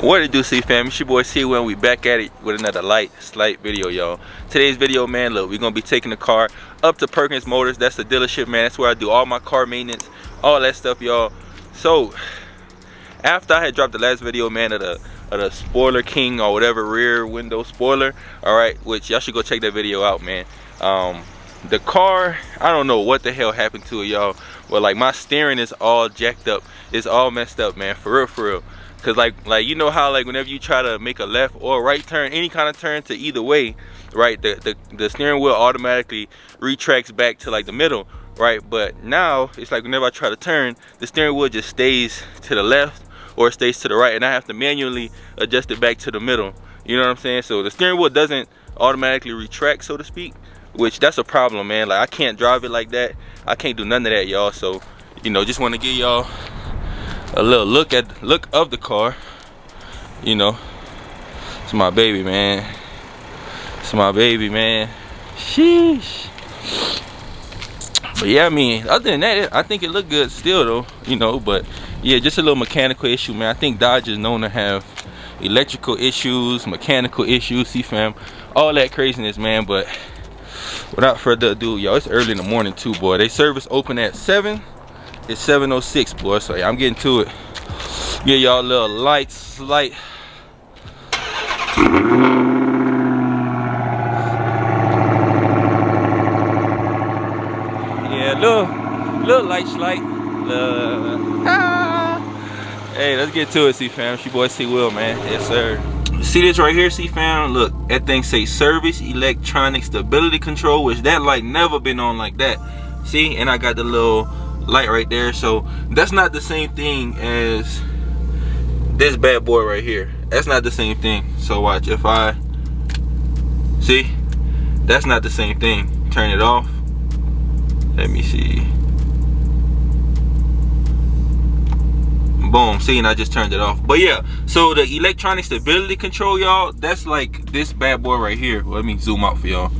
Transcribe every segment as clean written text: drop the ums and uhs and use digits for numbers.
What it do, CEEFAM? It's your boy C when we back at it with another slight video, y'all. Today's video, man, look, we're gonna be taking the car up to Perkins Motors. That's the dealership, man. That's where I do all my car maintenance, all that stuff, y'all. So after I had dropped the last video, man, of the spoiler king or whatever, rear window spoiler, all right, which y'all should go check that video out, man. The car, I don't know what the hell happened to it, y'all, but like my steering is all jacked up. It's all messed up, man, for real. Cause like you know how like whenever you try to make a left or right turn, any kind of turn to either way, right, the steering wheel automatically retracts back to like the middle, right? But now it's like whenever I try to turn, the steering wheel just stays to the left or it stays to the right, and I have to manually adjust it back to the middle. You know what I'm saying? So the steering wheel doesn't automatically retract, so to speak, which that's a problem, man. Like I can't drive it like that. I can't do none of that, y'all. So you know, just want to give y'all a little look of the car. You know, it's my baby, man. It's my baby, man. Sheesh. But yeah, I mean, other than that, I think it looked good still, though. You know, but yeah, just a little mechanical issue, man. I think Dodge is known to have electrical issues, mechanical issues, CEEFAM, all that craziness, man. But without further ado, y'all, it's early in the morning too, boy. They service open at 7. It's 7:06, boy. So yeah, I'm getting to it. Give y'all a little slight. Yeah, little slight. Hey, let's get to it, CEEFAM. It's your boy C Will, man. Yes, sir. See this right here, CEEFAM? Look, that thing say service electronic stability control, which that light never been on like that. See, and I got the little light right there. So that's not the same thing as this bad boy right here. That's not the same thing. So watch, if I see, that's not the same thing. Turn it off. Let me see. Boom, see, and I just turned it off. But yeah, so the electronic stability control, y'all, that's like this bad boy right here. Well, let me zoom out for y'all.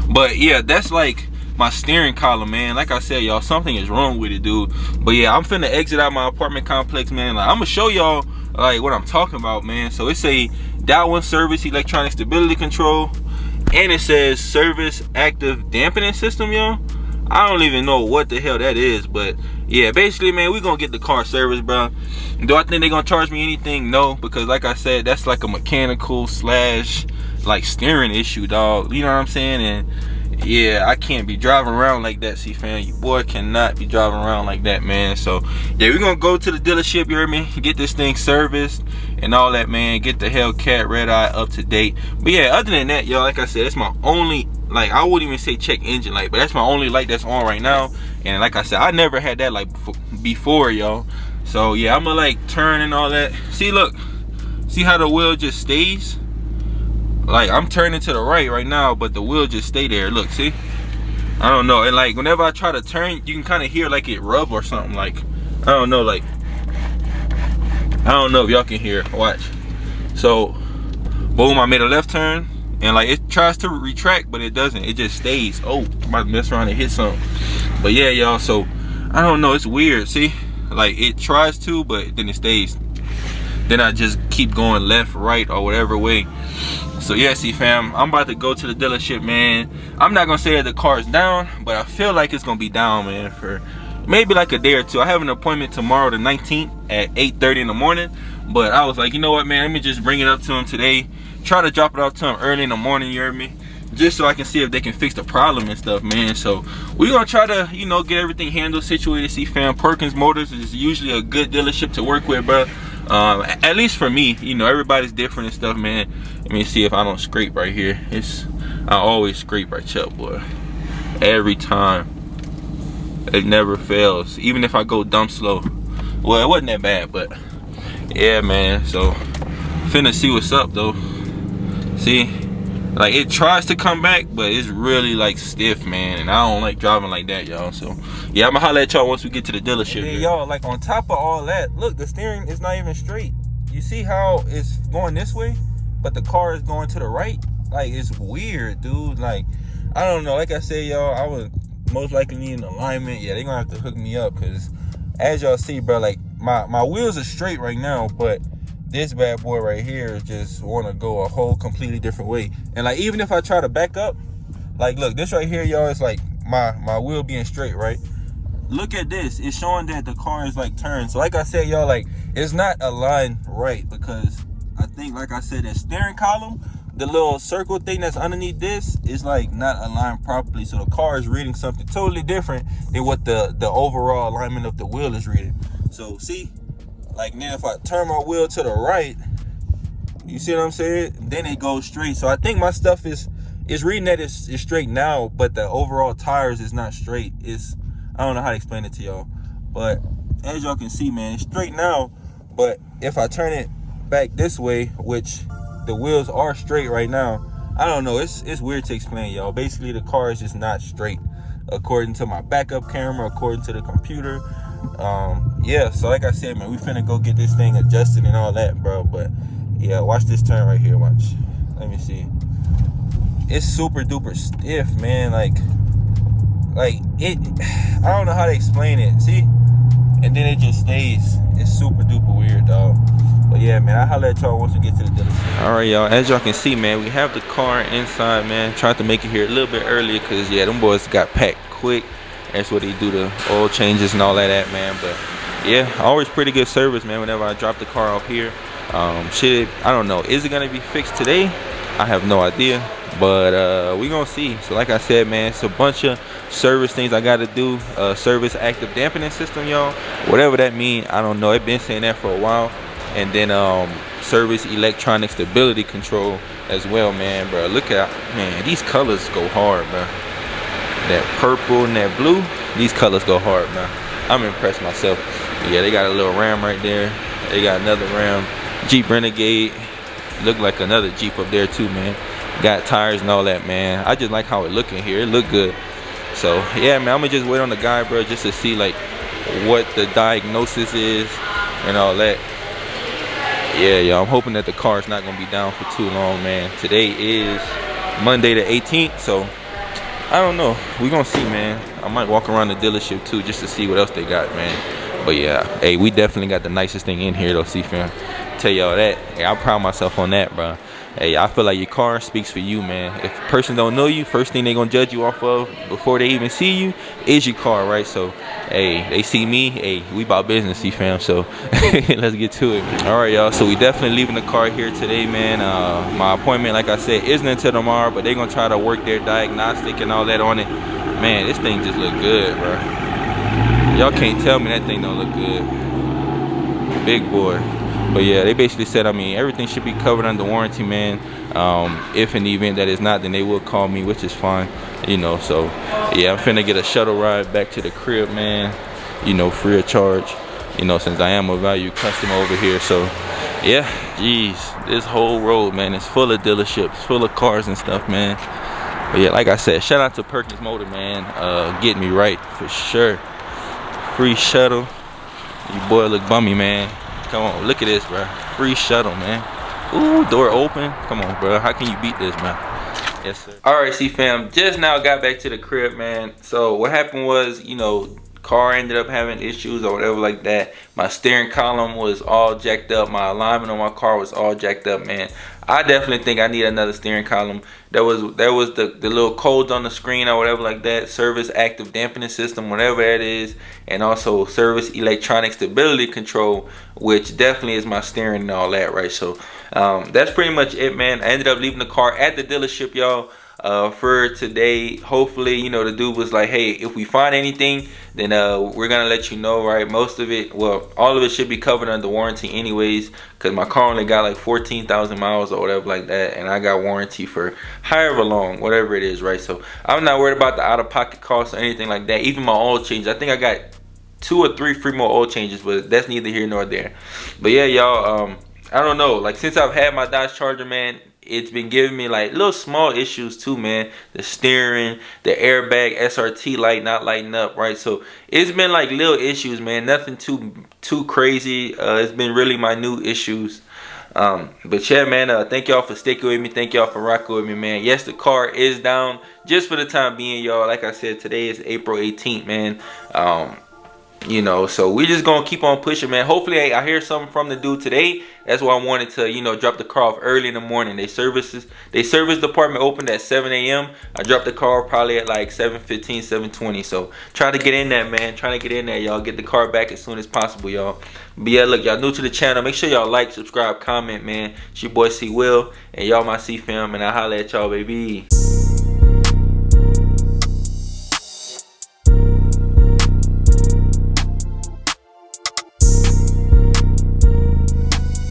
But yeah, that's like my steering column, man. Like I said, y'all, something is wrong with it, dude. But yeah, I'm finna exit out my apartment complex, man. Like, I'm gonna show y'all like what I'm talking about, man. So it's a Dow service electronic stability control, and it says service active dampening system, y'all. I don't even know what the hell that is, but yeah, basically, man, we gonna get the car serviced, bro. Do I think they're gonna charge me anything? No, because like I said, that's like a mechanical slash like steering issue, dog. You know what I'm saying? And yeah, I can't be driving around like that, CEEFAM. Your boy cannot be driving around like that, man. So yeah, we're gonna go to the dealership, you heard me, get this thing serviced and all that, man. Get the Hellcat Redeye up to date. But yeah, other than that, y'all, like I said, it's my only, like, I wouldn't even say check engine light, but that's my only light that's on right now. And like I said, I never had that light before, y'all. So yeah, I'm gonna like turn and all that. See, look, see how the wheel just stays? Like, I'm turning to the right now, but the wheel just stay there. Look, see? I don't know. And like whenever I try to turn, you can kind of hear like it rub or something. Like, I don't know, like, I don't know if y'all can hear. Watch. So boom, I made a left turn, and like it tries to retract, but it doesn't. It just stays. Oh, I might mess around and hit something. But yeah, y'all, so I don't know, it's weird. See, like it tries to, but then it stays. Then I just keep going left, right, or whatever way. So yeah, CEEFAM, I'm about to go to the dealership, man. I'm not gonna say that the car's down, but I feel like it's gonna be down, man, for maybe like a day or two. I have an appointment tomorrow, the 19th, at 8:30 in the morning. But I was like, you know what, man, let me just bring it up to him today. Try to drop it off to him early in the morning, you heard me? Just so I can see if they can fix the problem and stuff, man. So we're gonna try to, you know, get everything handled, situated, CEEFAM. Perkins Motors is usually a good dealership to work with, bro. At least for me, you know, everybody's different and stuff, man. Let me see if I don't scrape right here. I always scrape right up, boy. Every time. It never fails. Even if I go dumb slow. Well, it wasn't that bad, but yeah, man. So finna see what's up though. See, like it tries to come back, but it's really like stiff, man, and I don't like driving like that, y'all. So yeah, I'm gonna holler at y'all once we get to the dealership. Hey, y'all, like on top of all that, look, the steering is not even straight. You see how it's going this way, but the car is going to the right? Like, it's weird, dude. Like, I don't know. Like I said, y'all, I would most likely need an alignment. Yeah, they're gonna have to hook me up, because as y'all see, bro, like my wheels are straight right now, but this bad boy right here just want to go a whole completely different way. And like, even if I try to back up, like, look, this right here, y'all, is like my wheel being straight, right? Look at this. It's showing that the car is like turned. So like I said, y'all, like, it's not aligned right, because I think, like I said, that steering column, the little circle thing that's underneath this, is like not aligned properly. So the car is reading something totally different than what the overall alignment of the wheel is reading. So see, like, then if I turn my wheel to the right, you see what I'm saying? Then it goes straight. So I think my stuff is reading that it's straight now, but the overall tires is not straight. I don't know how to explain it to y'all, but as y'all can see, man, it's straight now. But if I turn it back this way, which the wheels are straight right now, I don't know, it's weird to explain, y'all. Basically, the car is just not straight according to my backup camera, according to the computer. Yeah, so like I said, man, we finna go get this thing adjusted and all that, bro. But yeah, watch this turn right here. Watch. Let me see. It's super duper stiff, man. Like it, I don't know how to explain it. See? And then it just stays. It's super duper weird, dog. But yeah, man, I'll holler at y'all once we get to the dealership. All right, y'all, as y'all can see, man, we have the car inside, man. Tried to make it here a little bit earlier because, yeah, them boys got packed quick. That's what they do, the oil changes and all that, man. But yeah, always pretty good service, man, whenever I drop the car off here. Shit, I don't know, is it gonna be fixed today? I have no idea, but we gonna see. So like I said, man, it's a bunch of service things I gotta do. Service active dampening system, y'all, whatever that mean, I don't know. I've been saying that for a while. And then service electronic stability control as well, man. Bro, look at, man, these colors go hard, bro. That purple and that blue, these colors go hard, man. I'm impressed myself. Yeah, they got a little Ram right there. They got another Ram. Jeep Renegade. Look like another Jeep up there too, man. Got tires and all that, man. I just like how it look in here. It look good. So yeah, man, I'm gonna just wait on the guy, bro, just to see like what the diagnosis is and all that. Yeah, y'all, I'm hoping that the car is not gonna be down for too long, man. Today is Monday the 18th, so I don't know. We gonna see, man. I might walk around the dealership too, just to see what else they got, man. But yeah, hey, we definitely got the nicest thing in here though, CEEFAM. Tell y'all that. Hey, I pride myself on that, bro. Hey, I feel like your car speaks for you, man. If a person don't know you, first thing they gonna judge you off of before they even see you is your car, right? So, hey, they see me, hey, we about business, CEEFAM, so let's get to it. All right, y'all, so we definitely leaving the car here today, man. My appointment, like I said, isn't until tomorrow, but they gonna try to work their diagnostic and all that on it. Man, this thing just look good, bro. Y'all can't tell me that thing don't look good. Big boy. But yeah, they basically said, I mean, everything should be covered under warranty, man. If in the event that it's not, then they will call me, which is fine, you know. So yeah, I'm finna get a shuttle ride back to the crib, man, you know, free of charge, you know, since I am a value customer over here. So yeah, geez, this whole road, man, is full of dealerships, full of cars and stuff, man. But yeah, like I said, shout out to Perkins Motor, man, getting me right for sure. Free shuttle. Your boy look bummy, man. Come on, look at this, bro. Free shuttle, man. Ooh, door open. Come on, bro. How can you beat this, man? Yes, sir. All right, CEEFAM. Just now got back to the crib, man. So what happened was, you know, car ended up having issues or whatever like that. My steering column was all jacked up. My alignment on my car was all jacked up, man. I definitely think I need another steering column. There was the little codes on the screen or whatever like that. Service active dampening system, whatever that is, and also service electronic stability control, which definitely is my steering and all that, right? So that's pretty much it, man. I ended up leaving the car at the dealership, y'all, for today. Hopefully, you know, the dude was like, hey, if we find anything, then we're gonna let you know, right? Most of it, well, all of it should be covered under warranty anyways, because my car only got like 14,000 miles or whatever like that, and I got warranty for however long, whatever it is, right? So I'm not worried about the out-of-pocket costs or anything like that. Even my oil change, I think I got 2 or 3 free more oil changes, but that's neither here nor there. But yeah, y'all, I don't know, like, since I've had my Dodge Charger, man, it's been giving me like little small issues too, man. The steering, the airbag, SRT light not lighting up, right? So it's been like little issues, man. Nothing too crazy. It's been really minute issues. But yeah, man, thank y'all for sticking with me. Thank y'all for rocking with me, man. Yes, the car is down just for the time being, y'all. Like I said, today is April 18th, man. You know, so we just gonna keep on pushing, man. Hopefully I hear something from the dude today. That's why I wanted to, you know, drop the car off early in the morning. They service department opened at 7 a.m. I dropped the car probably at like 7:15, 7:20. So try to get in there, man. Trying to get in there, y'all. Get the car back as soon as possible, y'all. But yeah, look, y'all new to the channel. Make sure y'all like, subscribe, comment, man. It's your boy C Will, and y'all my CEEFAM, and I holla at y'all, baby.